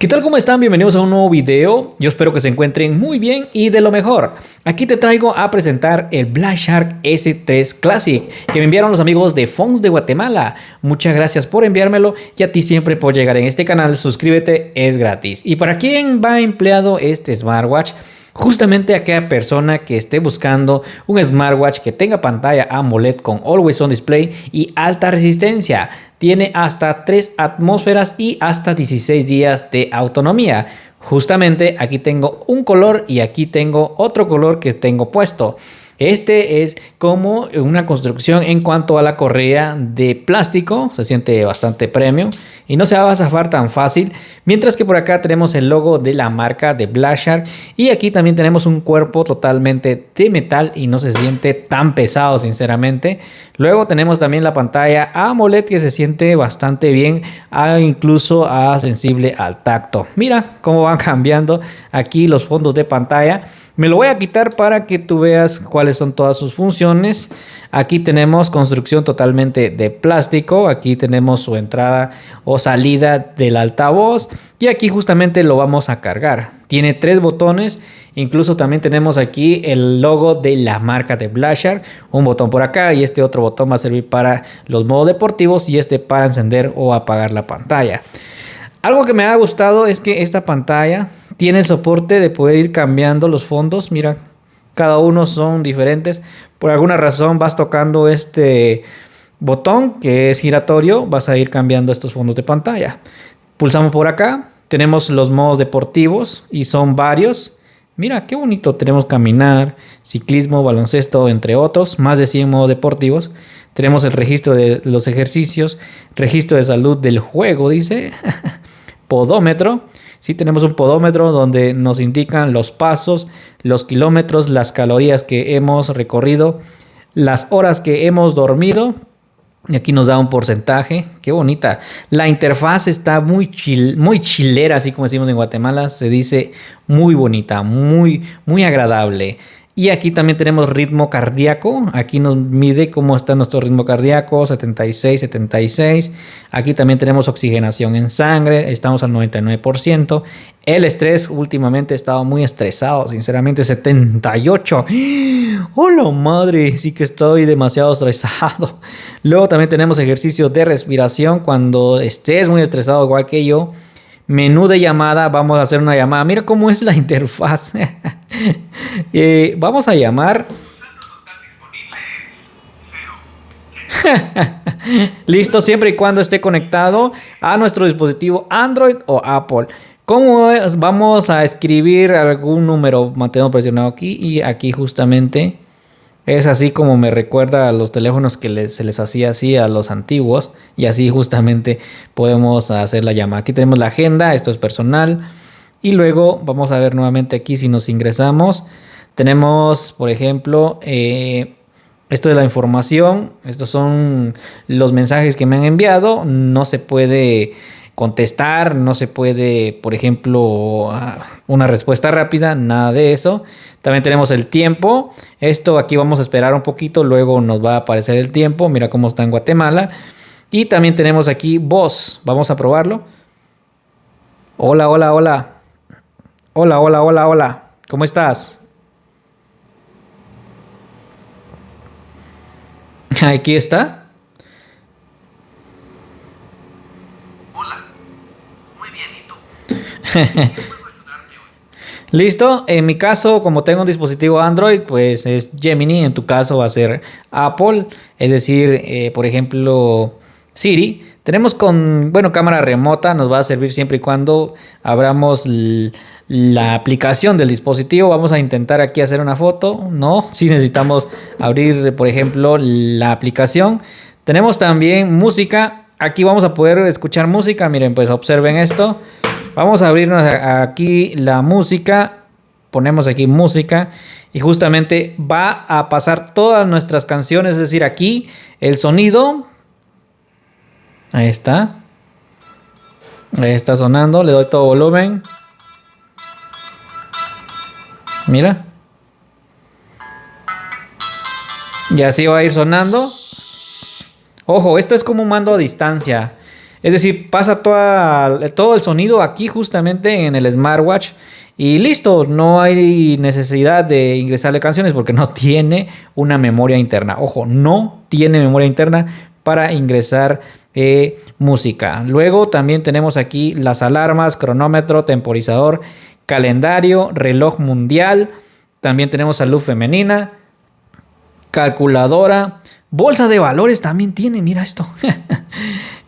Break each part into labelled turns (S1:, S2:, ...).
S1: ¿Qué tal? ¿Cómo están? Bienvenidos a un nuevo video. Yo espero que se encuentren muy bien y de lo mejor. Aquí te traigo a presentar el Black Shark S3 Classic que me enviaron los amigos de Fonts de Guatemala. Muchas gracias por enviármelo y a ti siempre por llegar en este canal. Suscríbete, es gratis. ¿Y para quién va empleado este smartwatch? Justamente aquella persona que esté buscando un smartwatch que tenga pantalla AMOLED con Always On Display y alta resistencia. Tiene hasta 3 atmósferas y hasta 16 días de autonomía. Justamente aquí tengo un color y aquí tengo otro color que tengo puesto. Este es como una construcción en cuanto a la correa de plástico. Se siente bastante premium y no se va a zafar tan fácil. Mientras que por acá tenemos el logo de la marca de Black Shark. Y aquí también tenemos un cuerpo totalmente de metal y no se siente tan pesado sinceramente. Luego tenemos también la pantalla AMOLED que se siente bastante bien, incluso sensible al tacto. Mira cómo van cambiando aquí los fondos de pantalla. Me lo voy a quitar para que tú veas cuáles son todas sus funciones. Aquí tenemos construcción totalmente de plástico. Aquí tenemos su entrada o salida del altavoz. Y aquí justamente lo vamos a cargar. Tiene 3 botones. Incluso también tenemos aquí el logo de la marca de Black Shark. Un botón por acá y este otro botón va a servir para los modos deportivos y este para encender o apagar la pantalla. Algo que me ha gustado es que esta pantalla tiene el soporte de poder ir cambiando los fondos. Mira, cada uno son diferentes. Por alguna razón vas tocando este botón que es giratorio. Vas a ir cambiando estos fondos de pantalla. Pulsamos por acá. Tenemos los modos deportivos y son varios. Mira, qué bonito. Tenemos caminar, ciclismo, baloncesto, entre otros. Más de 100 modos deportivos. Tenemos el registro de los ejercicios. Registro de salud del juego, dice. Podómetro. Sí, tenemos un podómetro donde nos indican los pasos, los kilómetros, las calorías que hemos recorrido, las horas que hemos dormido. Y aquí nos da un porcentaje. Qué bonita. La interfaz está muy chilera, así como decimos en Guatemala. Se dice muy bonita, muy agradable. Y aquí también tenemos ritmo cardíaco. Aquí nos mide cómo está nuestro ritmo cardíaco. 76, 76. Aquí también tenemos oxigenación en sangre. Estamos al 99%. El estrés, últimamente he estado muy estresado. Sinceramente, 78. ¡Hola madre! Sí que estoy demasiado estresado. Luego también tenemos ejercicios de respiración. Cuando estés muy estresado, igual que yo. Menú de llamada, vamos a hacer una llamada. Mira cómo es la interfaz. Vamos a llamar. Listo, siempre y cuando esté conectado a nuestro dispositivo Android o Apple. ¿Cómo es? Vamos a escribir algún número. Mantenemos presionado aquí y aquí justamente. Es así como me recuerda a los teléfonos que se les hacía así a los antiguos. Y así justamente podemos hacer la llamada. Aquí tenemos la agenda, esto es personal. Y luego vamos a ver nuevamente aquí si nos ingresamos. Tenemos, por ejemplo, esto es la información. Estos son los mensajes que me han enviado. No se puede contestar, no se puede, por ejemplo, una respuesta rápida, nada de eso. También tenemos el tiempo. Esto aquí vamos a esperar un poquito, luego nos va a aparecer el tiempo. Mira cómo está en Guatemala. Y también tenemos aquí voz. Vamos a probarlo. Hola, hola, hola. Hola, hola, hola, hola. ¿Cómo estás? Aquí está. Listo, en mi caso, como tengo un dispositivo Android, pues es Gemini. En tu caso va a ser Apple, es decir, por ejemplo, Siri. Tenemos cámara remota, nos va a servir siempre y cuando abramos la aplicación del dispositivo. Vamos a intentar aquí hacer una foto. No, si necesitamos abrir, por ejemplo, la aplicación. Tenemos también música. Aquí vamos a poder escuchar música. Miren, pues observen esto. Vamos a abrirnos aquí la música. Ponemos aquí música. Y justamente va a pasar todas nuestras canciones. Es decir, aquí el sonido. Ahí está. Ahí está sonando. Le doy todo volumen. Mira. Y así va a ir sonando. Ojo, esto es como un mando a distancia. Es decir, pasa todo el sonido aquí justamente en el smartwatch y listo, no hay necesidad de ingresarle canciones porque no tiene una memoria interna. Ojo, no tiene memoria interna para ingresar música. Luego también tenemos aquí las alarmas, cronómetro, temporizador, calendario, reloj mundial. También tenemos salud femenina, calculadora, bolsa de valores también tiene, mira esto.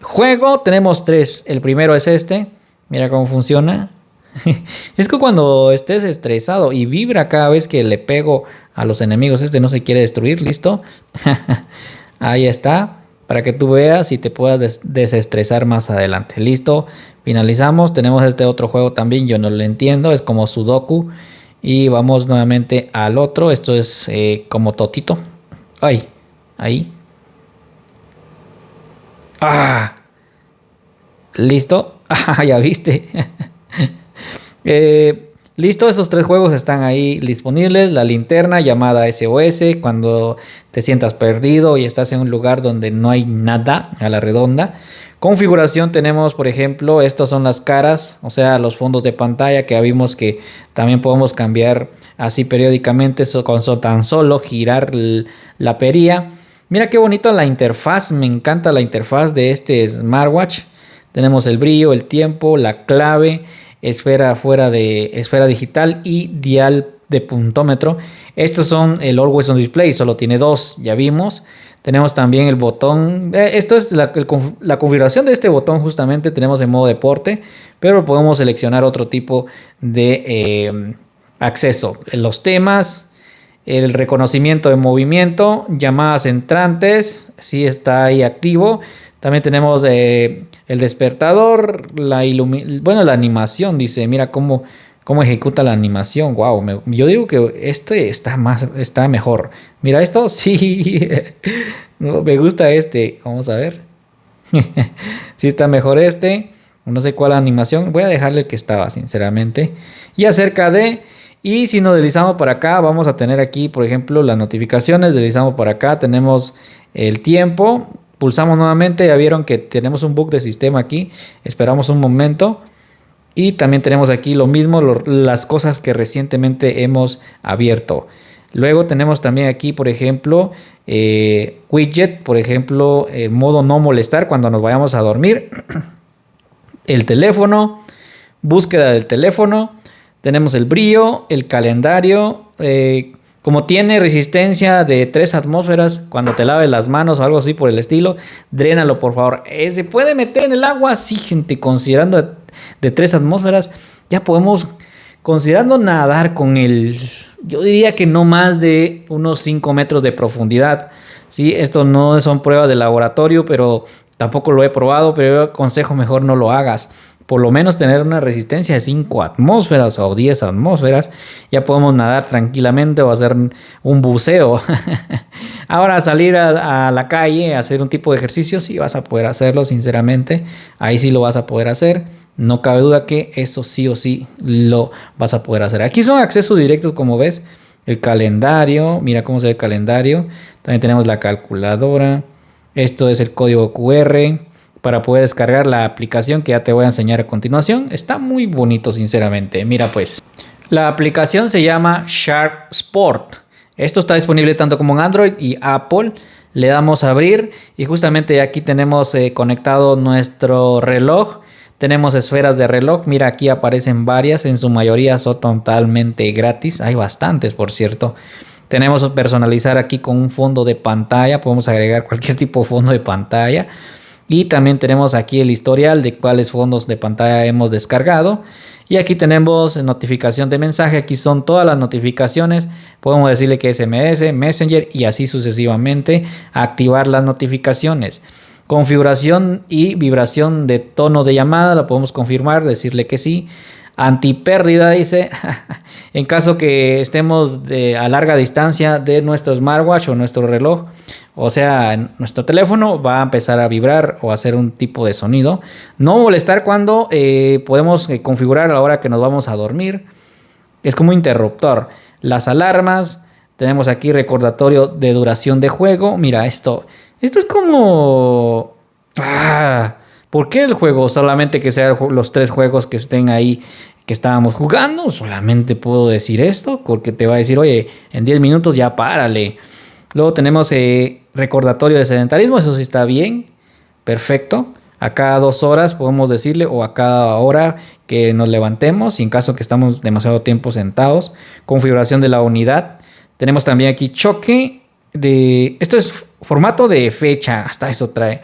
S1: Juego, tenemos 3. El primero es este. Mira cómo funciona. Es que cuando estés estresado y vibra cada vez que le pego a los enemigos, este no se quiere destruir, listo. Ahí está, para que tú veas y te puedas desestresar más adelante. Listo, finalizamos. Tenemos este otro juego también, yo no lo entiendo, es como Sudoku. Y vamos nuevamente al otro, esto es como Totito. Ay, ahí. Ah, listo. Ah, ya viste. Listo, estos 3 juegos están ahí disponibles. La linterna llamada SOS, cuando te sientas perdido y estás en un lugar donde no hay nada a la redonda. Configuración tenemos, por ejemplo, estos son las caras, o sea, los fondos de pantalla que ya vimos que también podemos cambiar así periódicamente con tan solo girar la perilla. Mira qué bonito la interfaz, me encanta la interfaz de este smartwatch. Tenemos el brillo, el tiempo, la clave, esfera digital y dial de puntómetro. Estos son el Always On Display, solo tiene 2, ya vimos. Tenemos también el botón, esto es la configuración de este botón justamente, tenemos en modo deporte, pero podemos seleccionar otro tipo de acceso. Los temas, el reconocimiento de movimiento, llamadas entrantes, sí está ahí activo. También tenemos el despertador, la animación, dice, mira cómo ejecuta la animación. Wow, yo digo que este está mejor. Mira esto, sí. Me gusta este. Vamos a ver. Sí está mejor este. No sé cuál animación. Voy a dejarle el que estaba, sinceramente. Y acerca de... Y si nos deslizamos para acá, vamos a tener aquí, por ejemplo, las notificaciones. Deslizamos para acá, tenemos el tiempo. Pulsamos nuevamente, ya vieron que tenemos un bug de sistema aquí. Esperamos un momento. Y también tenemos aquí lo mismo, las cosas que recientemente hemos abierto. Luego tenemos también aquí, por ejemplo, widget, por ejemplo, modo no molestar cuando nos vayamos a dormir. El teléfono, búsqueda del teléfono. Tenemos el brillo, el calendario. Como tiene resistencia de 3 atmósferas, cuando te laves las manos o algo así por el estilo, drénalo por favor. ¿Se puede meter en el agua? Sí, gente, considerando de 3 atmósferas, ya podemos, considerando nadar con yo diría que no más de unos 5 metros de profundidad. Sí, esto no son pruebas de laboratorio, pero tampoco lo he probado, pero yo aconsejo mejor no lo hagas. Por lo menos tener una resistencia de 5 atmósferas o 10 atmósferas, ya podemos nadar tranquilamente o hacer un buceo. Ahora salir a la calle a hacer un tipo de ejercicio, sí vas a poder hacerlo, sinceramente. Ahí sí lo vas a poder hacer. No cabe duda que eso sí o sí lo vas a poder hacer. Aquí son accesos directos, como ves. El calendario, mira cómo se ve el calendario. También tenemos la calculadora. Esto es el código QR para poder descargar la aplicación que ya te voy a enseñar a continuación. Está muy bonito, sinceramente. Mira pues, la aplicación se llama Shark Sport. Esto está disponible tanto como en Android y Apple. Le damos a abrir y justamente aquí tenemos conectado nuestro reloj. Tenemos esferas de reloj. Mira, aquí aparecen varias. En su mayoría son totalmente gratis. Hay bastantes, por cierto. Tenemos personalizar aquí con un fondo de pantalla. Podemos agregar cualquier tipo de fondo de pantalla. Y también tenemos aquí el historial de cuáles fondos de pantalla hemos descargado. Y aquí tenemos notificación de mensaje. Aquí son todas las notificaciones. Podemos decirle que SMS, Messenger y así sucesivamente. Activar las notificaciones. Configuración y vibración de tono de llamada. La podemos confirmar, decirle que sí. Antipérdida dice. En caso que estemos a larga distancia de nuestro smartwatch o nuestro reloj, o sea, nuestro teléfono va a empezar a vibrar o a hacer un tipo de sonido. No molestar cuando podemos configurar a la hora que nos vamos a dormir. Es como un interruptor. Las alarmas. Tenemos aquí recordatorio de duración de juego. Mira esto. Esto es como... ¿Por qué el juego? Solamente que sean los 3 juegos que estén ahí que estábamos jugando. Solamente puedo decir esto porque te va a decir, oye, en 10 minutos ya párale. Luego tenemos recordatorio de sedentarismo, eso sí está bien, perfecto. A cada 2 horas podemos decirle o a cada hora que nos levantemos, y en caso que estamos demasiado tiempo sentados. Configuración de la unidad. Tenemos también aquí choque de... Esto es formato de fecha, hasta eso trae.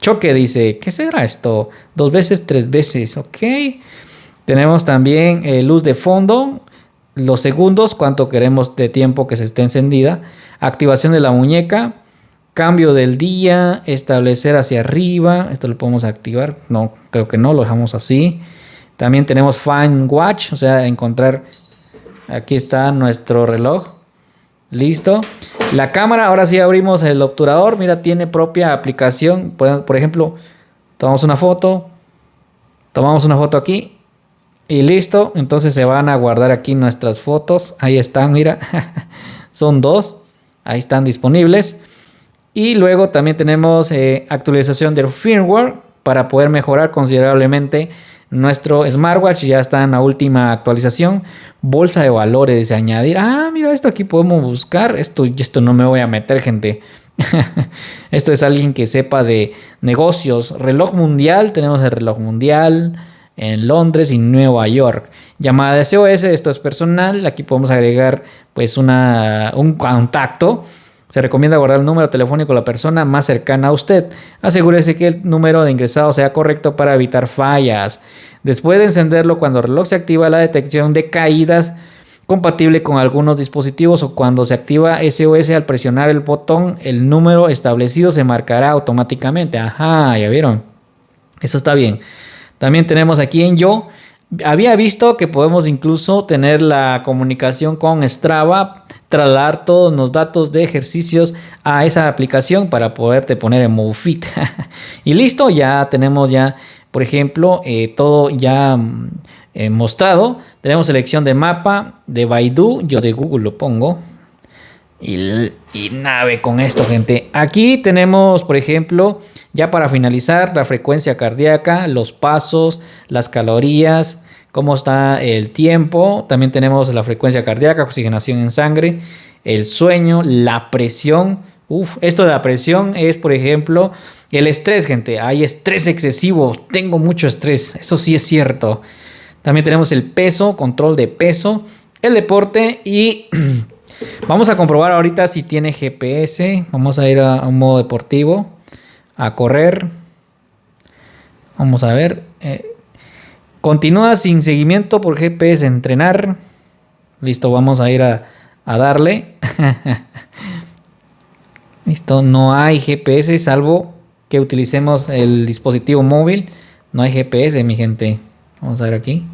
S1: Choque dice, ¿qué será esto? 2 veces, 3 veces, ok. Tenemos también luz de fondo, los segundos, cuánto queremos de tiempo que se esté encendida. Activación de la muñeca. Cambio del día, establecer hacia arriba. Esto lo podemos activar. No, creo que no, lo dejamos así. También tenemos Find Watch, o sea, encontrar. Aquí está nuestro reloj. Listo. La cámara, ahora sí abrimos el obturador. Mira, tiene propia aplicación. Por ejemplo, tomamos una foto aquí. Y listo. Entonces se van a guardar aquí nuestras fotos. Ahí están, mira. Son 2. Ahí están disponibles. Y luego también tenemos actualización del firmware para poder mejorar considerablemente nuestro smartwatch. Ya está en la última actualización. Bolsa de valores, dice añadir. Ah, mira, esto aquí podemos buscar. Esto no me voy a meter, gente. Esto es alguien que sepa de negocios. Reloj mundial. Tenemos el reloj mundial en Londres y Nueva York. Llamada de SOS. Esto es personal. Aquí podemos agregar pues un contacto. Se recomienda guardar el número telefónico de la persona más cercana a usted. Asegúrese que el número de ingresado sea correcto para evitar fallas. Después de encenderlo, cuando el reloj se activa la detección de caídas compatible con algunos dispositivos, o cuando se activa SOS al presionar el botón, el número establecido se marcará automáticamente. Ajá, ya vieron. Eso está bien. También tenemos aquí en Yo. Había visto que podemos incluso tener la comunicación con Strava, trasladar todos los datos de ejercicios a esa aplicación para poderte poner en modo fit. Y listo, ya tenemos por ejemplo, todo ya mostrado. Tenemos selección de mapa de Baidu, yo de Google lo pongo. Y nave con esto, gente. Aquí tenemos, por ejemplo, ya para finalizar, la frecuencia cardíaca, los pasos, las calorías, cómo está el tiempo. También tenemos la frecuencia cardíaca, oxigenación en sangre, el sueño, la presión. Esto de la presión es, por ejemplo, el estrés, gente. Hay estrés excesivo. Tengo mucho estrés. Eso sí es cierto. También tenemos el peso, control de peso, el deporte y... Vamos a comprobar ahorita si tiene GPS. Vamos a ir a un modo deportivo. A correr. Vamos a ver. Continúa sin seguimiento por GPS. Entrenar. Listo, vamos a ir a darle. Listo, no hay GPS salvo que utilicemos el dispositivo móvil. No hay GPS, mi gente. Vamos a ver aquí.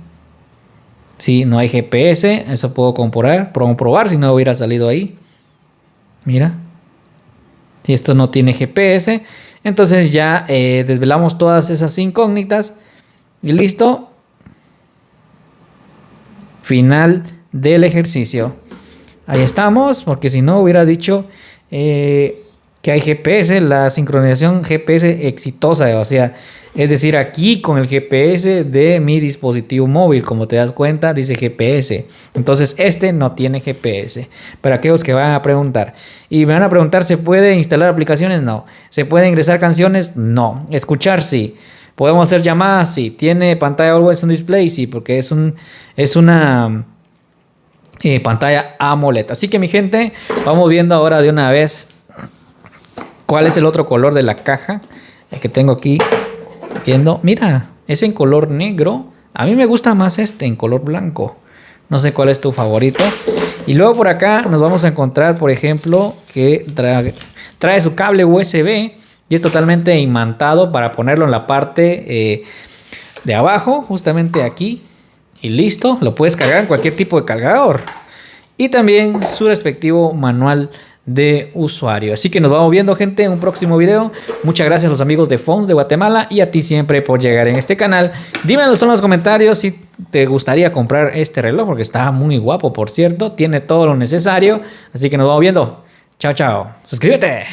S1: Sí, no hay GPS, eso puedo comprobar si no hubiera salido ahí. Mira. Si esto no tiene GPS, entonces ya desvelamos todas esas incógnitas. Y listo. Final del ejercicio. Ahí estamos, porque si no hubiera dicho que hay GPS, la sincronización GPS exitosa, o sea, es decir, aquí con el GPS de mi dispositivo móvil, como te das cuenta, dice GPS. Entonces, este no tiene GPS. Para aquellos que van a preguntar. Y me van a preguntar, ¿se puede instalar aplicaciones? No. ¿Se puede ingresar canciones? No. ¿Escuchar? Sí. ¿Podemos hacer llamadas? Sí. ¿Tiene pantalla Always on Display? Sí, porque es una pantalla AMOLED. Así que, mi gente, vamos viendo ahora de una vez cuál es el otro color de la caja. El que tengo aquí. Viendo, mira, es en color negro. A mí me gusta más este en color blanco. No sé cuál es tu favorito. Y luego por acá nos vamos a encontrar, por ejemplo, que trae su cable USB y es totalmente imantado para ponerlo en la parte de abajo, justamente aquí. Y listo, lo puedes cargar en cualquier tipo de cargador. Y también su respectivo manual de usuario. Así que nos vamos viendo, gente, en un próximo video. Muchas gracias a los amigos de Phones de Guatemala y a ti siempre por llegar en este canal. Dímelo en los comentarios si te gustaría comprar este reloj, porque está muy guapo, por cierto. Tiene todo lo necesario. Así que nos vamos viendo. Chao, chao. Suscríbete.